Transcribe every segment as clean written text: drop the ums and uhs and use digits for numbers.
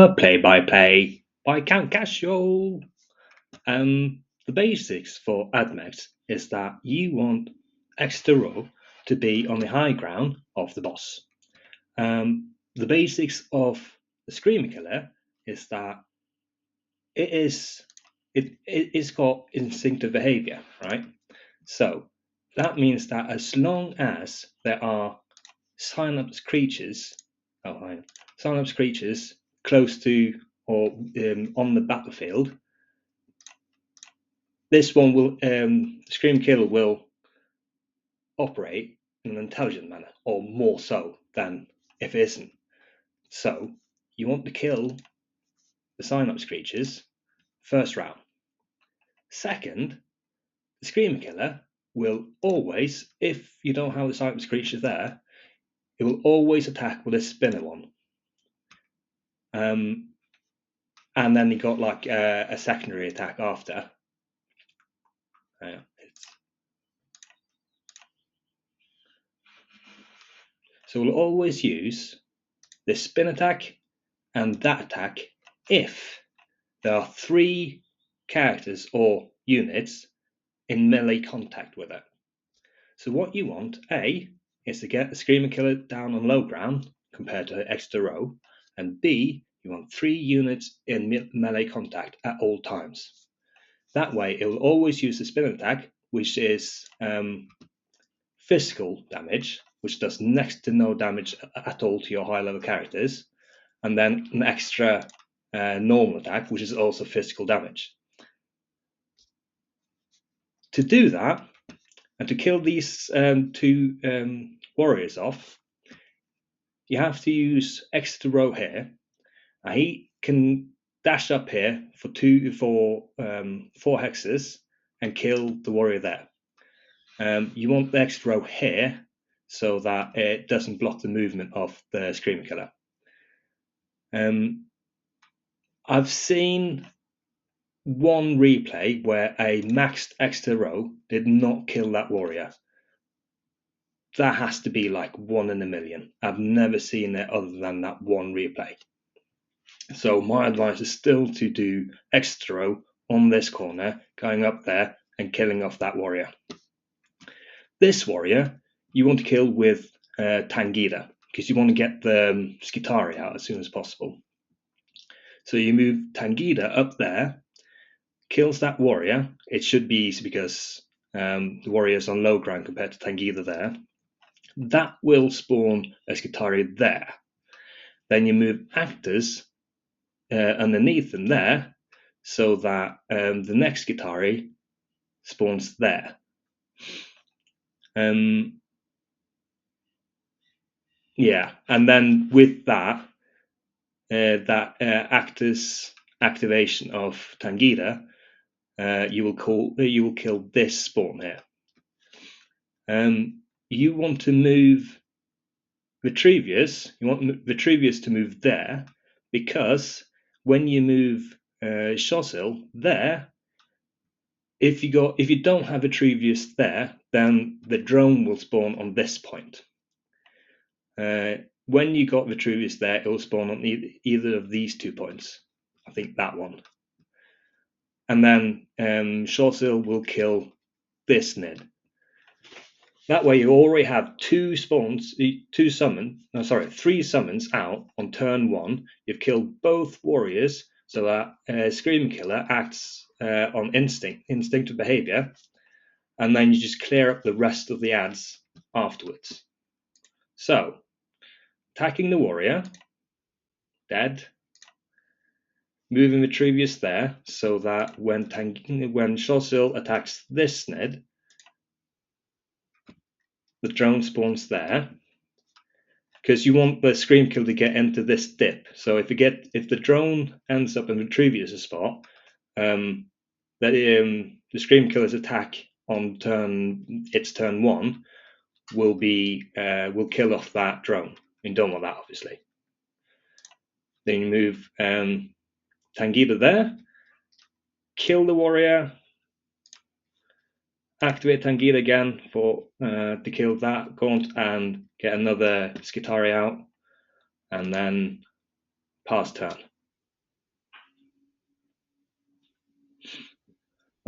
Warrior play-by-play by Count Casual. The basics for AdMech is that you want extra row to be on the high ground of the boss. The basics of the Screamer Killer is that it's got instinctive behavior, right? So that means that as long as there are synapse creatures close to or on the battlefield, this one will Scream Killer will operate in an intelligent manner, or more so than if it isn't. So you want to kill the synapse creatures first round. Second, the Screamer Killer will always, if you don't have the synapse creatures there, it will always attack with a spinner one. And then you got like a secondary attack after. So we'll always use this spin attack and that attack if there are 3 characters or units in melee contact with it. So what you want, A, is to get the Screamer Killer down on low ground compared to extra row, and B, you want 3 units in melee contact at all times. That way it will always use the spin attack, which is physical damage, which does next to no damage at all to your high level characters, and then an extra normal attack, which is also physical damage. To do that, and to kill these 2 warriors off, you have to use extra row here. And he can dash up here for 4 hexes and kill the warrior there. You want the extra row here so that it doesn't block the movement of the Screamer Killer. I've seen one replay where a maxed extra row did not kill that warrior. That has to be like 1 in a million. I've never seen it other than that one replay. So my advice is still to do extra row on this corner, going up there and killing off that warrior. This warrior you want to kill with Tangida, because you want to get the Skitarii out as soon as possible. So you move Tangida up there, kills that warrior. It should be easy because the warrior is on low ground compared to Tangida there. That will spawn a Skitarii there. Then you move actors underneath them there, so that the next Skitarii spawns there. Yeah, and then with that, actor's activation of Tangida, you will kill this spawn here. You want to move Vitruvius. You want Vitruvius to move there, because when you move Shosil there, if you don't have Vitruvius there, then the drone will spawn on this point. When you got Vitruvius there, it will spawn on either of these 2 points. I think that one. And then Shosil will kill this Nid. That way you already have 3 summons out on turn 1. You've killed both warriors, so that Scream Killer acts on instinctive behavior, and then you just clear up the rest of the ads afterwards. So, attacking the warrior, dead. Moving Vitruvius there, so that when Shosil attacks this Nid, the drone spawns there, because you want the Scream Kill to get into this dip. So if the drone ends up in Vitruvius' spot, the Scream Killer's attack on turn 1 will kill off that drone. You don't want that, obviously. Then you move Tangida there, kill the warrior, activate Tangida again to kill that Gaunt and get another Skitarii out, and then pass turn.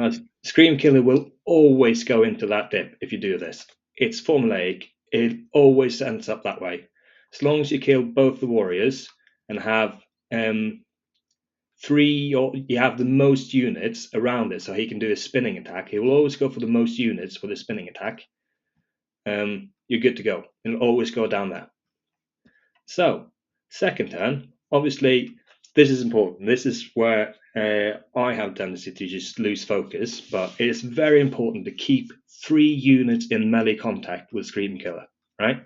Now, Scream Killer will always go into that dip if you do this. It's formulaic. It always ends up that way. As long as you kill both the warriors and have three, or you have the most units around it, so he can do a spinning attack. He will always go for the most units for the spinning attack. You're good to go. It'll always go down there. So, second turn, obviously, this is important. This is where I have a tendency to just lose focus, but it is very important to keep 3 units in melee contact with Scream Killer, right?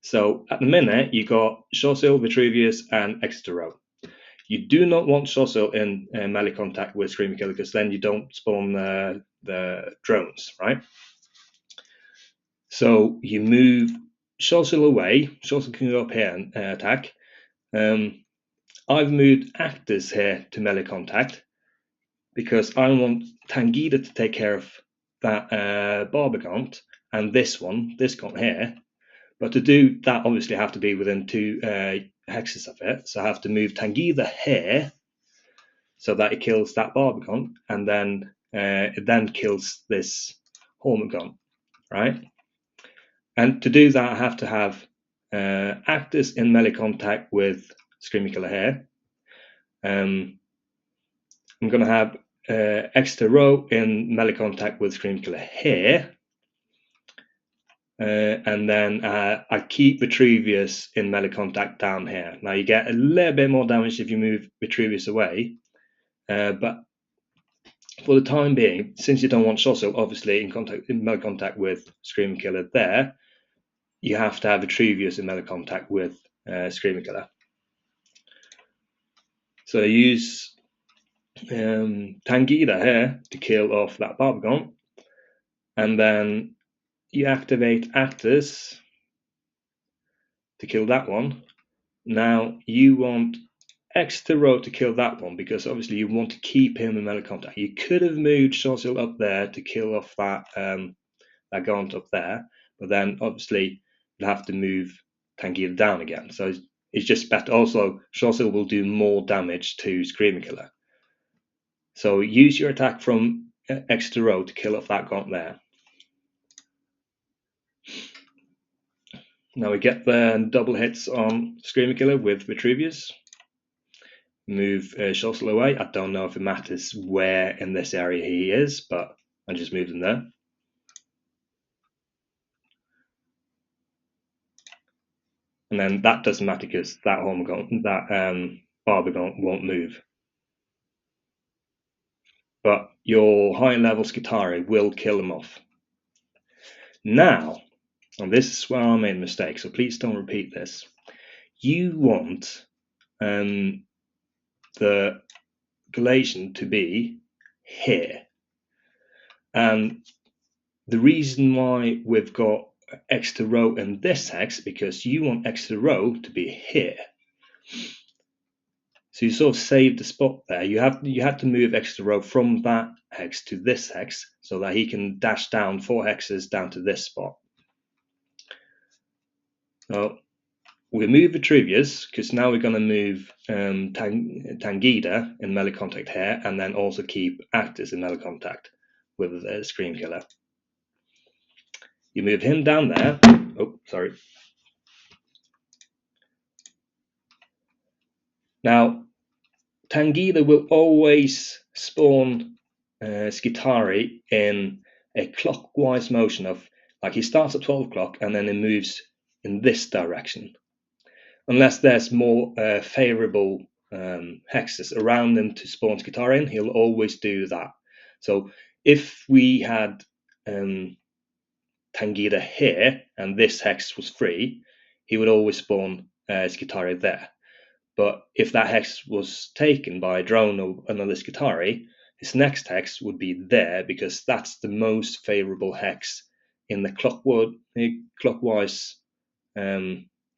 So, at the minute, you got Shosil, Vitruvius, and Exeter Row. You do not want Shosil in melee contact with Scream Killer, because then you don't spawn the drones, right? So you move Shosil away. Shosil can go up here and attack. I've moved Actors here to melee contact because I want Tangida to take care of that Barbagant and this Gaunt here. But to do that, obviously, I have to be within 2 hexes of it. So I have to move Tangida here so that it kills that Barbagant, and then it then kills this Hormagaunt, right? And to do that, I have to have Actors in melee contact with Screaming Killer here. I'm going to have Exeter Row in melee contact with Scream Killer here. And then I keep Vitruvius in melee contact down here. Now you get a little bit more damage if you move Vitruvius away. But for the time being, since you don't want Shosil obviously in melee contact with Screaming Killer there, you have to have Vitruvius in melee contact with Screaming Killer. So I use Tangida here to kill off that Barbagant, and then you activate Actors to kill that one. Now you want Exeter Row to kill that one because obviously you want to keep him in melee contact. You could have moved Shosil up there to kill off that Gaunt up there, but then obviously you'll have to move Tangida down again. So it's just better. Also, Shosil will do more damage to Screaming Killer. So use your attack from Exeter Row to kill off that Gaunt there. Now we get the double hits on Screaming Killer with Vitruvius. Move Shosil away. I don't know if it matters where in this area he is, but I just moved him there. And then that doesn't matter because that Barbagant won't move. But your high level Skitarii will kill him off. Now, and this is where I made a mistake, so please don't repeat this. You want the Galatian to be here. And the reason why we've got Exeter Row in this hex, because you want Exeter Row to be here. So you sort of saved the spot there. You had to move Exeter Row from that hex to this hex so that he can dash down 4 hexes down to this spot. So we move Vitruvius because now we're going to move Tangida in melee contact here, and then also keep Actors in melee contact with the Scream Killer. You move him down there. Oh, sorry. Now, Tangida will always spawn Skitarii in a clockwise motion of, like, he starts at 12 o'clock and then it moves in this direction. Unless there's more favorable hexes around him to spawn Skitarii in, he'll always do that. So if we had Tangida here and this hex was free, he would always spawn Skitarii there. But if that hex was taken by a drone or another Skitarii, his next hex would be there because that's the most favorable hex in the clockwise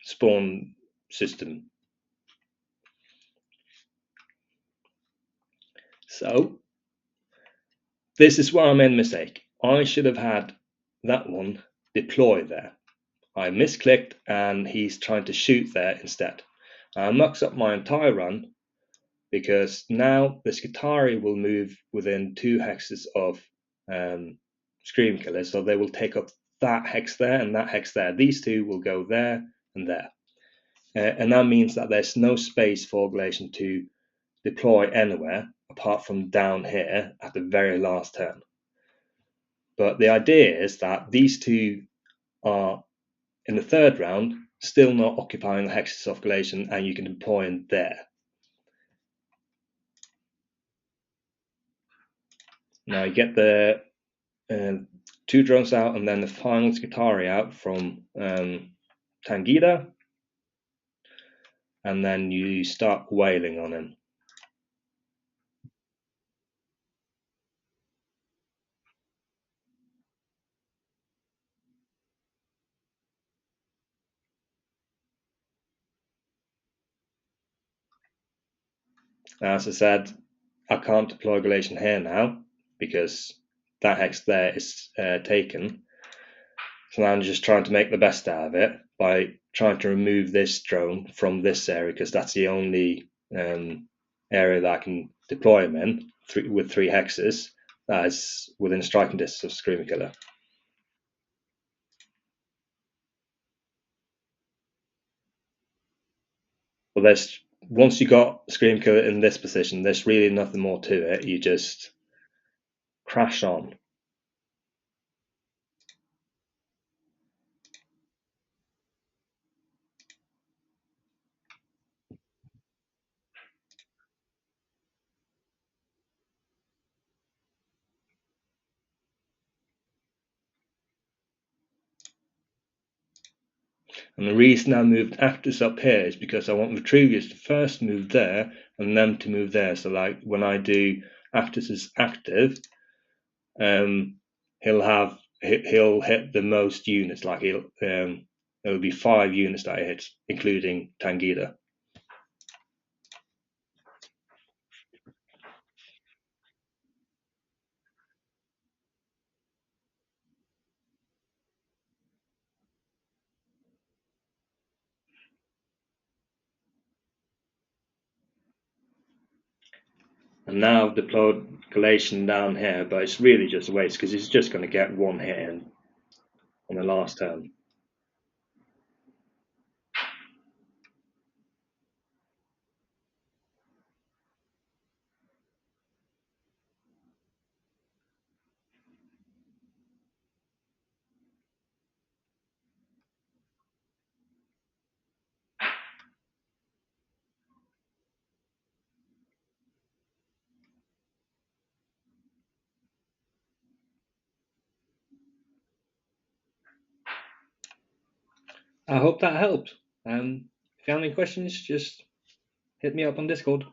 spawn system. So this is where I made a mistake. I should have had that one deploy there. I misclicked and he's trying to shoot there instead. I mucks up my entire run, because now the Skitarii will move within 2 hexes of Screamkiller, so they will take up that hex there and that hex there. These two will go there and there. And that means that there's no space for Glacian to deploy anywhere apart from down here at the very last turn. But the idea is that these two are, in the third round, still not occupying the hexes of Glacian, and you can deploy in there. Now you get the 2 drones out and then the final Skitarii out from Tangida, and then you start wailing on him. As I said, I can't deploy Glacian here now because that hex there is taken. So now I'm just trying to make the best out of it by trying to remove this drone from this area, because that's the only area that I can deploy him in with 3 hexes that is within striking distance of Screamer Killer. Well, there's once you got Scream Killer in this position, there's really nothing more to it. You just crash on. And the reason I moved Actus up here is because I want Vitruvius to first move there and them to move there. So like when I do Actus is active, he'll hit the most units. Like it'll be 5 units that I hit, including Tangida. And now I've deployed Galatian down here, but it's really just a waste because he's just going to get 1 hit in on the last turn. I hope that helped. If you have any questions, just hit me up on Discord.